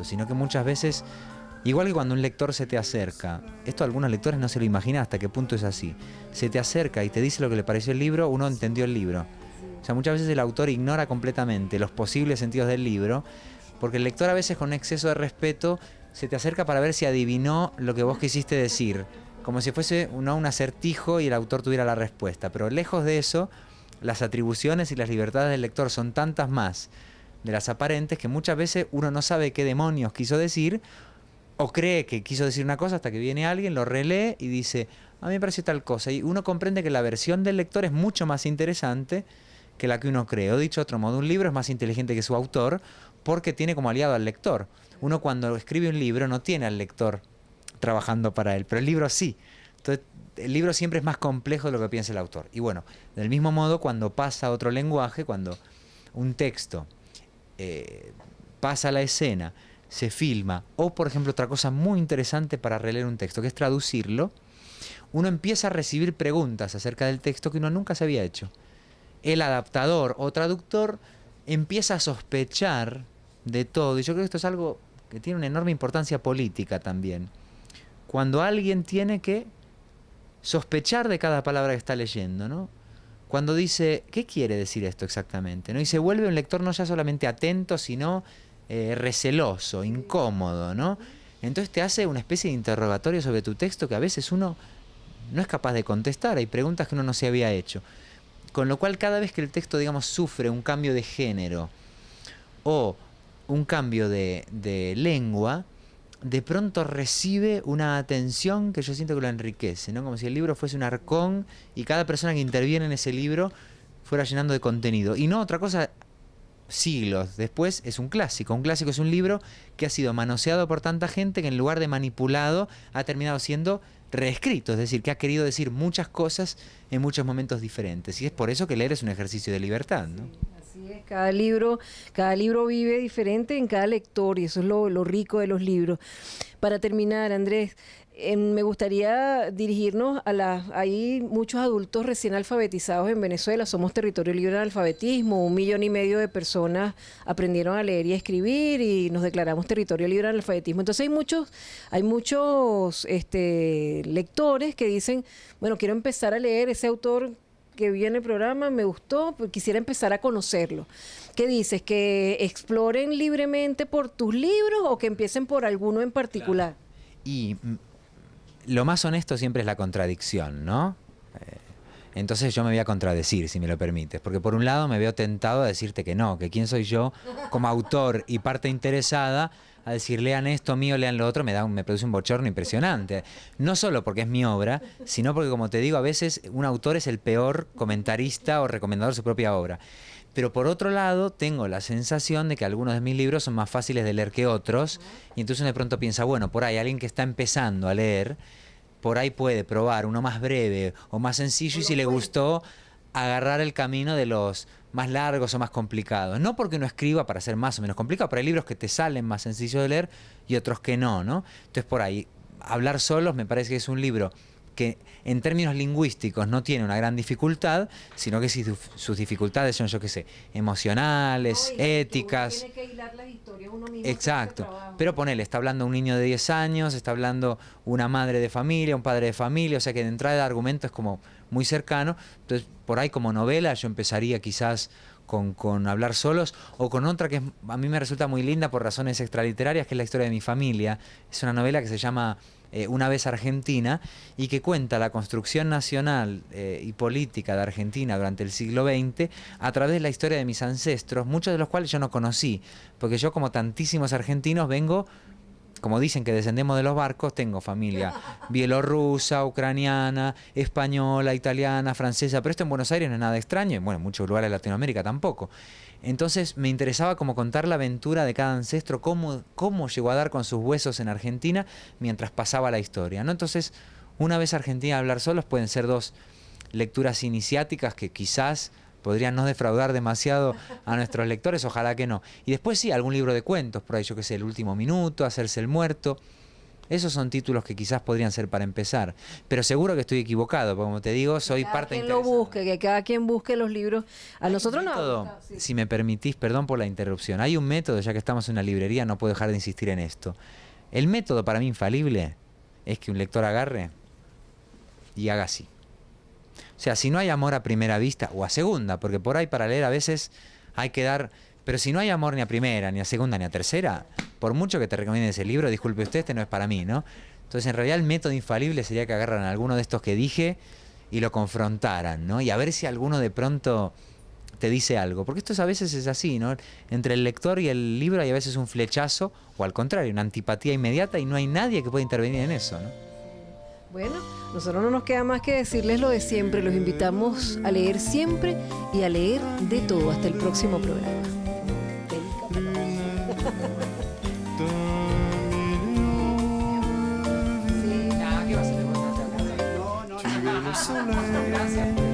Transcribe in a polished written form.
sino que muchas veces, igual que cuando un lector se te acerca, esto a algunos lectores no se lo imaginan hasta qué punto es así, se te acerca y te dice lo que le pareció el libro, uno entendió el libro. O sea, muchas veces el autor ignora completamente los posibles sentidos del libro, porque el lector a veces con exceso de respeto se te acerca para ver si adivinó lo que vos quisiste decir, como si fuese un acertijo y el autor tuviera la respuesta. Pero lejos de eso, las atribuciones y las libertades del lector son tantas más de las aparentes que muchas veces uno no sabe qué demonios quiso decir o cree que quiso decir una cosa hasta que viene alguien, lo relee y dice, a mí me pareció tal cosa. Y uno comprende que la versión del lector es mucho más interesante que la que uno cree. O dicho de otro modo, un libro es más inteligente que su autor porque tiene como aliado al lector. Uno cuando escribe un libro no tiene al lector trabajando para él, pero el libro sí. Entonces, el libro siempre es más complejo de lo que piensa el autor. Y bueno, del mismo modo, cuando pasa a otro lenguaje, cuando un texto pasa a la escena, se filma, o por ejemplo otra cosa muy interesante para releer un texto, que es traducirlo, uno empieza a recibir preguntas acerca del texto que uno nunca se había hecho. El adaptador o traductor empieza a sospechar de todo, y yo creo que esto es algo que tiene una enorme importancia política también. Cuando alguien tiene que sospechar de cada palabra que está leyendo, ¿no? Cuando dice, ¿qué quiere decir esto exactamente? ¿No? Y se vuelve un lector no ya solamente atento, sino receloso, incómodo, ¿no? Entonces te hace una especie de interrogatorio sobre tu texto que a veces uno no es capaz de contestar. Hay preguntas que uno no se había hecho. Con lo cual, cada vez que el texto, digamos, sufre un cambio de género o un cambio de lengua, de pronto recibe una atención que yo siento que lo enriquece, ¿no? Como si el libro fuese un arcón y cada persona que interviene en ese libro fuera llenando de contenido. Y no otra cosa, siglos después, es un clásico. Un clásico es un libro que ha sido manoseado por tanta gente que en lugar de manipulado ha terminado siendo reescrito, es decir, que ha querido decir muchas cosas en muchos momentos diferentes. Y es por eso que leer es un ejercicio de libertad, ¿no? Así es, cada libro vive diferente en cada lector y eso es lo rico de los libros. Para terminar, Andrés, me gustaría dirigirnos hay muchos adultos recién alfabetizados en Venezuela, somos territorio libre de analfabetismo, 1,5 millones de personas aprendieron a leer y a escribir y nos declaramos territorio libre de analfabetismo. Entonces hay muchos lectores que dicen, bueno, quiero empezar a leer ese autor que vi en el programa, me gustó, pues quisiera empezar a conocerlo. ¿Qué dices? ¿Que exploren libremente por tus libros o que empiecen por alguno en particular? Claro. Y lo más honesto siempre es la contradicción, ¿no? Entonces yo me voy a contradecir, si me lo permites, porque por un lado me veo tentado a decirte que no, que quién soy yo como autor y parte interesada a decir lean esto mío, lean lo otro, me produce un bochorno impresionante. No solo porque es mi obra, sino porque, como te digo, a veces un autor es el peor comentarista o recomendador de su propia obra. Pero por otro lado, tengo la sensación de que algunos de mis libros son más fáciles de leer que otros, y entonces de pronto piensa, bueno, por ahí alguien que está empezando a leer, por ahí puede probar uno más breve o más sencillo, y si le gustó, agarrar el camino de los más largos o más complicados. No porque uno escriba para ser más o menos complicado, pero hay libros que te salen más sencillos de leer y otros que no, ¿no? Entonces por ahí, Hablar solos me parece que es un libro que en términos lingüísticos no tiene una gran dificultad, sino que si sus dificultades son, yo qué sé, emocionales, éticas. Tiene que hilar las historias uno mismo. Exacto. Pero ponele, está hablando un niño de 10 años, está hablando una madre de familia, un padre de familia, o sea que de entrada el argumento es como muy cercano. Entonces, por ahí como novela yo empezaría quizás con Hablar solos, o con otra que a mí me resulta muy linda por razones extraliterarias, que es La historia de mi familia. Es una novela que se llama Una vez Argentina, y que cuenta la construcción nacional y política de Argentina durante el siglo XX a través de la historia de mis ancestros, muchos de los cuales yo no conocí, porque yo, como tantísimos argentinos, vengo, como dicen que descendemos de los barcos, tengo familia bielorrusa, ucraniana, española, italiana, francesa, pero esto en Buenos Aires no es nada extraño, y bueno, en muchos lugares de Latinoamérica tampoco. Entonces me interesaba como contar la aventura de cada ancestro, cómo llegó a dar con sus huesos en Argentina mientras pasaba la historia, ¿no? Entonces, Una vez Argentina, Hablar solos pueden ser dos lecturas iniciáticas que quizás podrían no defraudar demasiado a nuestros lectores, ojalá que no. Y después sí, algún libro de cuentos, por ahí yo que sé, El último minuto, Hacerse el muerto. Esos son títulos que quizás podrían ser para empezar. Pero seguro que estoy equivocado, porque como te digo, soy parte Quien lo interesada. busque, que cada quien busque los libros. A nosotros no. Método, si me permitís, perdón por la interrupción. Hay un método, ya que estamos en una librería, no puedo dejar de insistir en esto. El método para mí infalible es que un lector agarre y haga así. O sea, si no hay amor a primera vista o a segunda, porque por ahí para leer a veces hay que dar... Pero si no hay amor ni a primera, ni a segunda, ni a tercera, por mucho que te recomienden ese libro, disculpe usted, este no es para mí, ¿no? Entonces, en realidad, el método infalible sería que agarran a alguno de estos que dije y lo confrontaran, ¿no? Y a ver si alguno de pronto te dice algo. Porque esto a veces es así, ¿no? Entre el lector y el libro hay a veces un flechazo, o al contrario, una antipatía inmediata y no hay nadie que pueda intervenir en eso, ¿no? Bueno, nosotros no nos queda más que decirles lo de siempre. Los invitamos a leer siempre y a leer de todo. Hasta el próximo programa. ¿qué va a ser? No, no, no. Gracias.